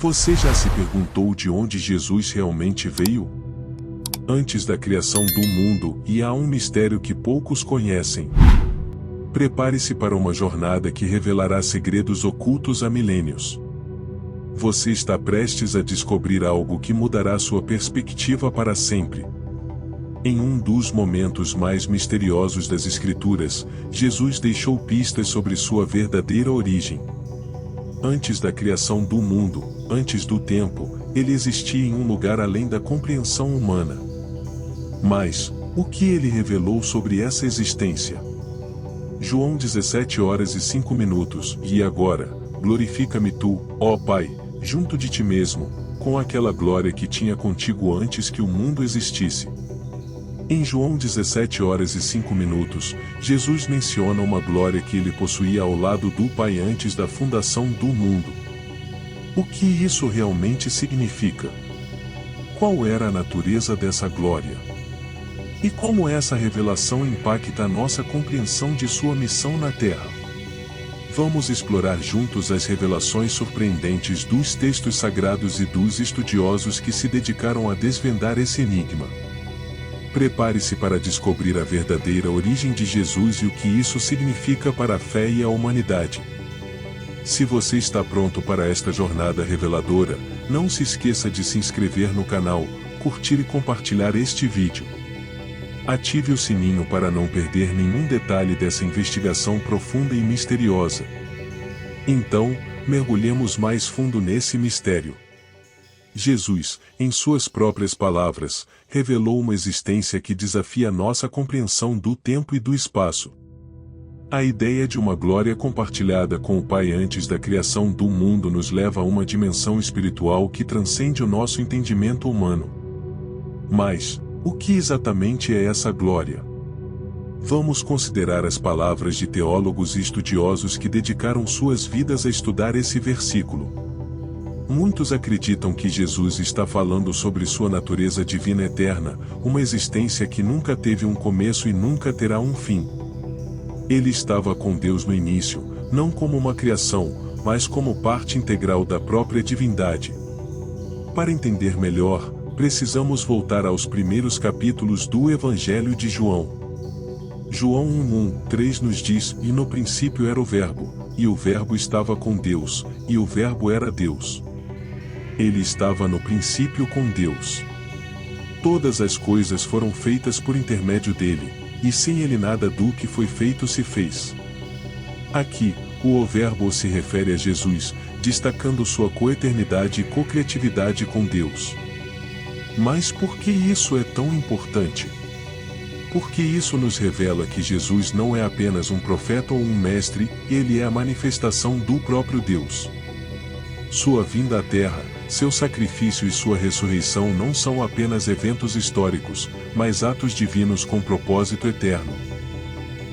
Você já se perguntou de onde Jesus realmente veio? Antes da criação do mundo, e há um mistério que poucos conhecem. Prepare-se para uma jornada que revelará segredos ocultos há milênios. Você está prestes a descobrir algo que mudará sua perspectiva para sempre. Em um dos momentos mais misteriosos das Escrituras, Jesus deixou pistas sobre sua verdadeira origem. Antes da criação do mundo, antes do tempo, ele existia em um lugar além da compreensão humana. Mas, o que ele revelou sobre essa existência? João 17h05. E agora, glorifica-me tu, ó Pai, junto de ti mesmo, com aquela glória que tinha contigo antes que o mundo existisse. Em João 17h05, Jesus menciona uma glória que ele possuía ao lado do Pai antes da fundação do mundo. O que isso realmente significa? Qual era a natureza dessa glória? E como essa revelação impacta a nossa compreensão de sua missão na Terra? Vamos explorar juntos as revelações surpreendentes dos textos sagrados e dos estudiosos que se dedicaram a desvendar esse enigma. Prepare-se para descobrir a verdadeira origem de Jesus e o que isso significa para a fé e a humanidade. Se você está pronto para esta jornada reveladora, não se esqueça de se inscrever no canal, curtir e compartilhar este vídeo. Ative o sininho para não perder nenhum detalhe dessa investigação profunda e misteriosa. Então, mergulhemos mais fundo nesse mistério. Jesus, em suas próprias palavras, revelou uma existência que desafia nossa compreensão do tempo e do espaço. A ideia de uma glória compartilhada com o Pai antes da criação do mundo nos leva a uma dimensão espiritual que transcende o nosso entendimento humano. Mas, o que exatamente é essa glória? Vamos considerar as palavras de teólogos e estudiosos que dedicaram suas vidas a estudar esse versículo. Muitos acreditam que Jesus está falando sobre sua natureza divina eterna, uma existência que nunca teve um começo e nunca terá um fim. Ele estava com Deus no início, não como uma criação, mas como parte integral da própria divindade. Para entender melhor, precisamos voltar aos primeiros capítulos do Evangelho de João. João 1:3 nos diz: E no princípio era o Verbo, e o Verbo estava com Deus, e o Verbo era Deus. Ele estava no princípio com Deus. Todas as coisas foram feitas por intermédio dele, e sem ele nada do que foi feito se fez. Aqui, o Verbo se refere a Jesus, destacando sua coeternidade e cocriatividade com Deus. Mas por que isso é tão importante? Porque isso nos revela que Jesus não é apenas um profeta ou um mestre, ele é a manifestação do próprio Deus. Sua vinda à Terra, seu sacrifício e sua ressurreição não são apenas eventos históricos, mas atos divinos com propósito eterno.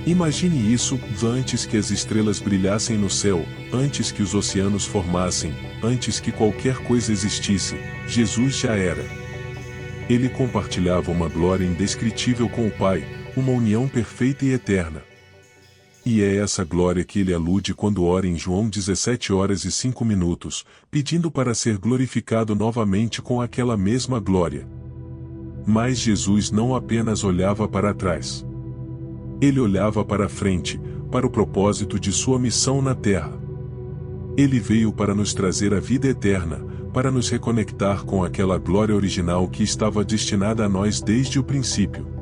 Imagine isso, antes que as estrelas brilhassem no céu, antes que os oceanos formassem, antes que qualquer coisa existisse, Jesus já era. Ele compartilhava uma glória indescritível com o Pai, uma união perfeita e eterna. E é essa glória que ele alude quando ora em João 17h05, pedindo para ser glorificado novamente com aquela mesma glória. Mas Jesus não apenas olhava para trás. Ele olhava para frente, para o propósito de sua missão na Terra. Ele veio para nos trazer a vida eterna, para nos reconectar com aquela glória original que estava destinada a nós desde o princípio.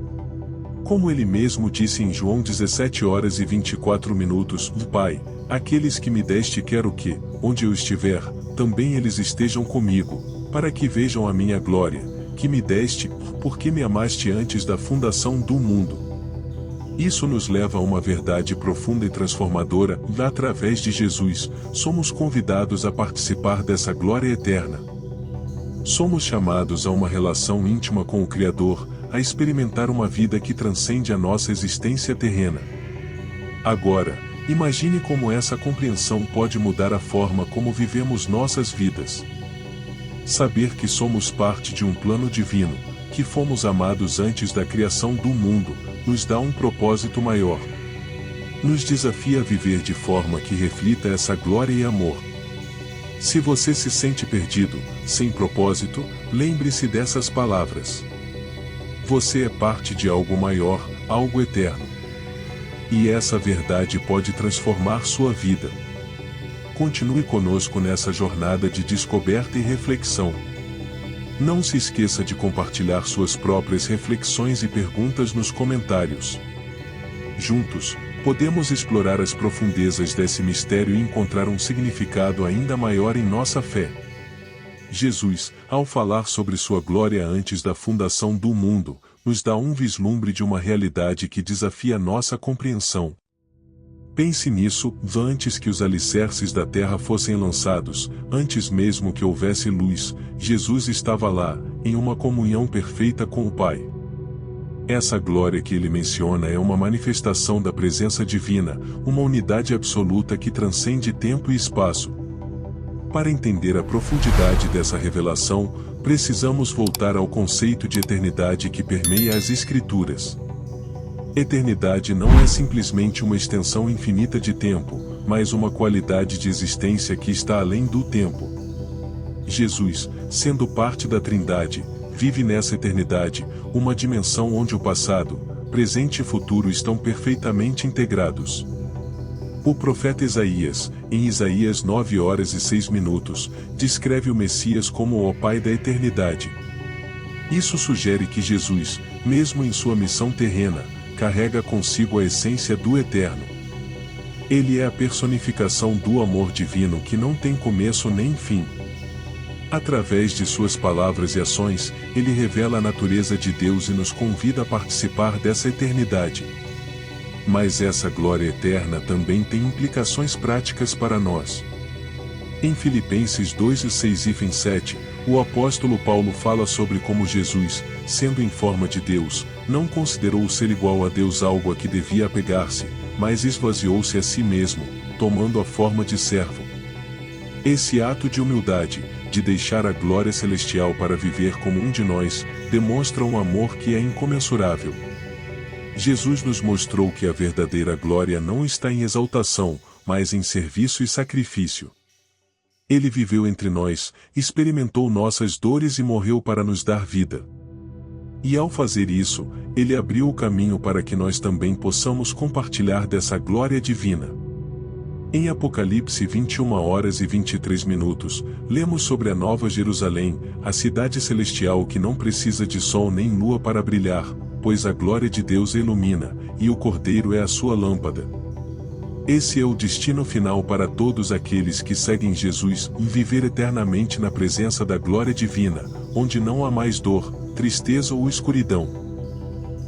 Como ele mesmo disse em João 17h24, Pai, aqueles que me deste quero que, onde eu estiver, também eles estejam comigo, para que vejam a minha glória, que me deste, porque me amaste antes da fundação do mundo. Isso nos leva a uma verdade profunda e transformadora, através de Jesus, somos convidados a participar dessa glória eterna. Somos chamados a uma relação íntima com o Criador, a experimentar uma vida que transcende a nossa existência terrena. Agora, imagine como essa compreensão pode mudar a forma como vivemos nossas vidas. Saber que somos parte de um plano divino, que fomos amados antes da criação do mundo, nos dá um propósito maior. Nos desafia a viver de forma que reflita essa glória e amor. Se você se sente perdido, sem propósito, lembre-se dessas palavras. Você é parte de algo maior, algo eterno. E essa verdade pode transformar sua vida. Continue conosco nessa jornada de descoberta e reflexão. Não se esqueça de compartilhar suas próprias reflexões e perguntas nos comentários. Juntos, podemos explorar as profundezas desse mistério e encontrar um significado ainda maior em nossa fé. Jesus, ao falar sobre sua glória antes da fundação do mundo, nos dá um vislumbre de uma realidade que desafia nossa compreensão. Pense nisso, antes que os alicerces da terra fossem lançados, antes mesmo que houvesse luz, Jesus estava lá, em uma comunhão perfeita com o Pai. Essa glória que ele menciona é uma manifestação da presença divina, uma unidade absoluta que transcende tempo e espaço. Para entender a profundidade dessa revelação, precisamos voltar ao conceito de eternidade que permeia as Escrituras. Eternidade não é simplesmente uma extensão infinita de tempo, mas uma qualidade de existência que está além do tempo. Jesus, sendo parte da Trindade, vive nessa eternidade, uma dimensão onde o passado, presente e futuro estão perfeitamente integrados. O profeta Isaías, em Isaías 9h06, descreve o Messias como o Pai da eternidade. Isso sugere que Jesus, mesmo em sua missão terrena, carrega consigo a essência do eterno. Ele é a personificação do amor divino que não tem começo nem fim. Através de suas palavras e ações, ele revela a natureza de Deus e nos convida a participar dessa eternidade. Mas essa glória eterna também tem implicações práticas para nós. Em Filipenses 2:6-7, o apóstolo Paulo fala sobre como Jesus, sendo em forma de Deus, não considerou ser igual a Deus algo a que devia apegar-se, mas esvaziou-se a si mesmo, tomando a forma de servo. Esse ato de humildade, de deixar a glória celestial para viver como um de nós, demonstra um amor que é incomensurável. Jesus nos mostrou que a verdadeira glória não está em exaltação, mas em serviço e sacrifício. Ele viveu entre nós, experimentou nossas dores e morreu para nos dar vida. E ao fazer isso, ele abriu o caminho para que nós também possamos compartilhar dessa glória divina. Em Apocalipse 21h23, lemos sobre a Nova Jerusalém, a cidade celestial que não precisa de sol nem lua para brilhar, pois a glória de Deus a ilumina, e o Cordeiro é a sua lâmpada. Esse é o destino final para todos aqueles que seguem Jesus, viver eternamente na presença da glória divina, onde não há mais dor, tristeza ou escuridão.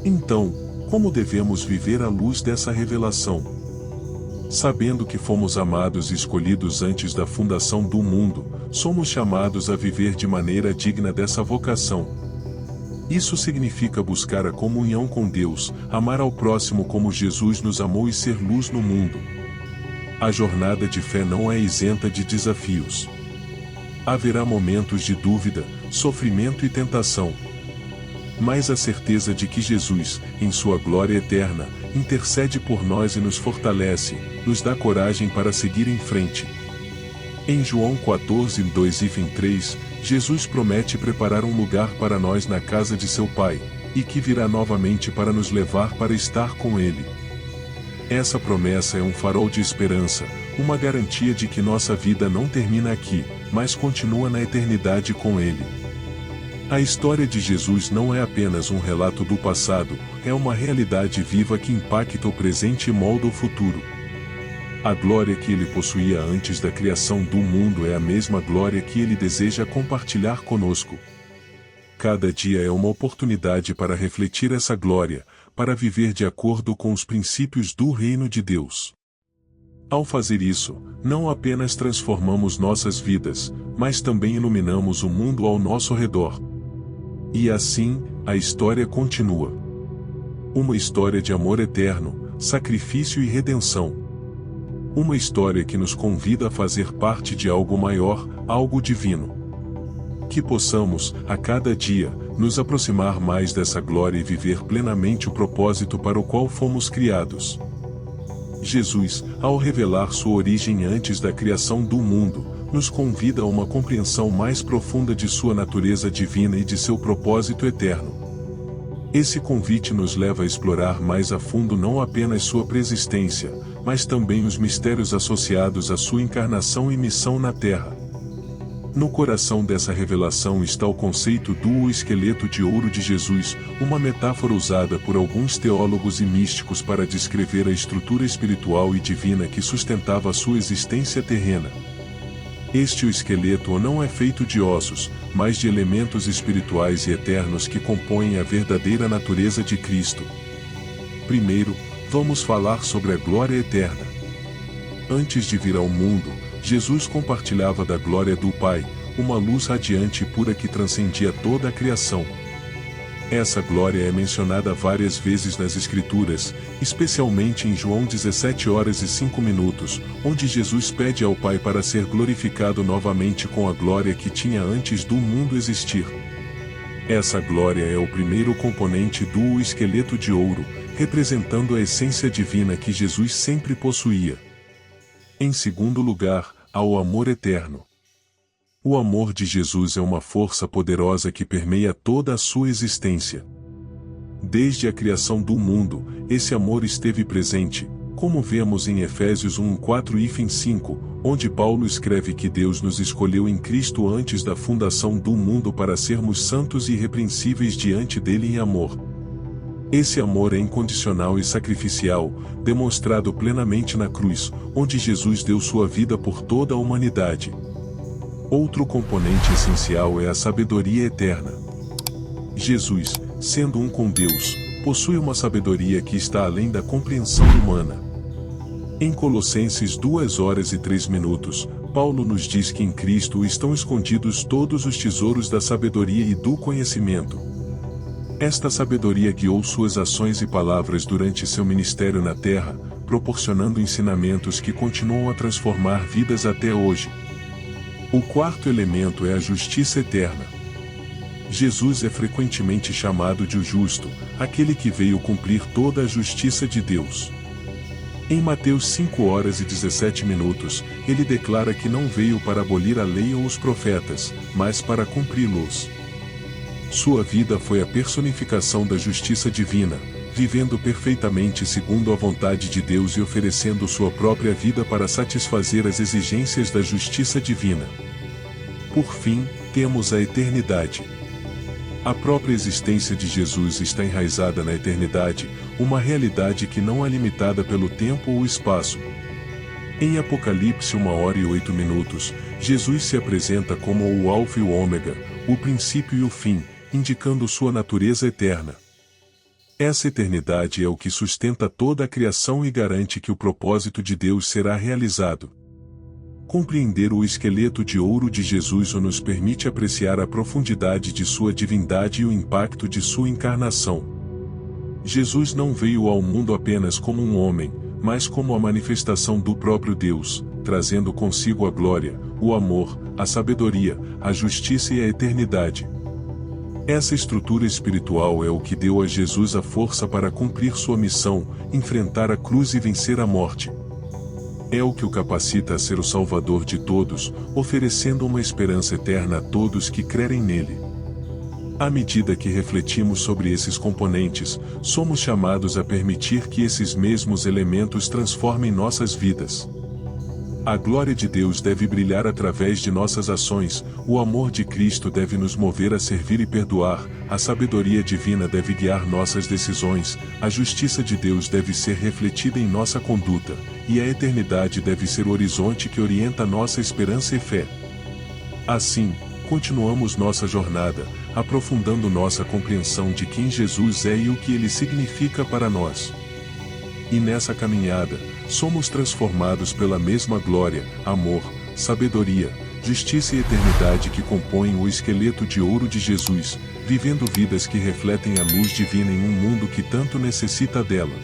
Então, como devemos viver à luz dessa revelação? Sabendo que fomos amados e escolhidos antes da fundação do mundo, somos chamados a viver de maneira digna dessa vocação. Isso significa buscar a comunhão com Deus, amar ao próximo como Jesus nos amou e ser luz no mundo. A jornada de fé não é isenta de desafios. Haverá momentos de dúvida, sofrimento e tentação. Mas a certeza de que Jesus, em sua glória eterna, intercede por nós e nos fortalece, nos dá coragem para seguir em frente. Em João 14:2-3, Jesus promete preparar um lugar para nós na casa de seu Pai, e que virá novamente para nos levar para estar com Ele. Essa promessa é um farol de esperança, uma garantia de que nossa vida não termina aqui, mas continua na eternidade com Ele. A história de Jesus não é apenas um relato do passado, é uma realidade viva que impacta o presente e molda o futuro. A glória que ele possuía antes da criação do mundo é a mesma glória que ele deseja compartilhar conosco. Cada dia é uma oportunidade para refletir essa glória, para viver de acordo com os princípios do reino de Deus. Ao fazer isso, não apenas transformamos nossas vidas, mas também iluminamos o mundo ao nosso redor. E assim, a história continua. Uma história de amor eterno, sacrifício e redenção. Uma história que nos convida a fazer parte de algo maior, algo divino. Que possamos, a cada dia, nos aproximar mais dessa glória e viver plenamente o propósito para o qual fomos criados. Jesus, ao revelar sua origem antes da criação do mundo, nos convida a uma compreensão mais profunda de sua natureza divina e de seu propósito eterno. Esse convite nos leva a explorar mais a fundo não apenas sua preexistência, mas também os mistérios associados à sua encarnação e missão na Terra. No coração dessa revelação está o conceito do esqueleto de ouro de Jesus, uma metáfora usada por alguns teólogos e místicos para descrever a estrutura espiritual e divina que sustentava a sua existência terrena. Este esqueleto não é feito de ossos, mas de elementos espirituais e eternos que compõem a verdadeira natureza de Cristo. Primeiro, vamos falar sobre a glória eterna. Antes de vir ao mundo, Jesus compartilhava da glória do Pai, uma luz radiante e pura que transcendia toda a criação. Essa glória é mencionada várias vezes nas Escrituras, especialmente em João 17h05, onde Jesus pede ao Pai para ser glorificado novamente com a glória que tinha antes do mundo existir. Essa glória é o primeiro componente do esqueleto de ouro, representando a essência divina que Jesus sempre possuía. Em segundo lugar, há o amor eterno. O amor de Jesus é uma força poderosa que permeia toda a sua existência. Desde a criação do mundo, esse amor esteve presente, como vemos em Efésios 1:4-5, onde Paulo escreve que Deus nos escolheu em Cristo antes da fundação do mundo para sermos santos e irrepreensíveis diante dele em amor. Esse amor é incondicional e sacrificial, demonstrado plenamente na cruz, onde Jesus deu sua vida por toda a humanidade. Outro componente essencial é a sabedoria eterna. Jesus, sendo um com Deus, possui uma sabedoria que está além da compreensão humana. Em Colossenses 2h03, Paulo nos diz que em Cristo estão escondidos todos os tesouros da sabedoria e do conhecimento. Esta sabedoria guiou suas ações e palavras durante seu ministério na Terra, proporcionando ensinamentos que continuam a transformar vidas até hoje. O quarto elemento é a justiça eterna. Jesus é frequentemente chamado de o justo, aquele que veio cumprir toda a justiça de Deus. Em Mateus 5h17, ele declara que não veio para abolir a lei ou os profetas, mas para cumpri-los. Sua vida foi a personificação da justiça divina, vivendo perfeitamente segundo a vontade de Deus e oferecendo sua própria vida para satisfazer as exigências da justiça divina. Por fim, temos a eternidade. A própria existência de Jesus está enraizada na eternidade, uma realidade que não é limitada pelo tempo ou espaço. Em Apocalipse 1h08, Jesus se apresenta como o Alfa e o Ômega, o princípio e o fim, indicando sua natureza eterna. Essa eternidade é o que sustenta toda a criação e garante que o propósito de Deus será realizado. Compreender o esqueleto de ouro de Jesus nos permite apreciar a profundidade de sua divindade e o impacto de sua encarnação. Jesus não veio ao mundo apenas como um homem, mas como a manifestação do próprio Deus, trazendo consigo a glória, o amor, a sabedoria, a justiça e a eternidade. Essa estrutura espiritual é o que deu a Jesus a força para cumprir sua missão, enfrentar a cruz e vencer a morte. É o que o capacita a ser o Salvador de todos, oferecendo uma esperança eterna a todos que crerem nele. À medida que refletimos sobre esses componentes, somos chamados a permitir que esses mesmos elementos transformem nossas vidas. A glória de Deus deve brilhar através de nossas ações, o amor de Cristo deve nos mover a servir e perdoar, a sabedoria divina deve guiar nossas decisões, a justiça de Deus deve ser refletida em nossa conduta, e a eternidade deve ser o horizonte que orienta nossa esperança e fé. Assim, continuamos nossa jornada, aprofundando nossa compreensão de quem Jesus é e o que ele significa para nós. E nessa caminhada, somos transformados pela mesma glória, amor, sabedoria, justiça e eternidade que compõem o esqueleto de ouro de Jesus, vivendo vidas que refletem a luz divina em um mundo que tanto necessita dela.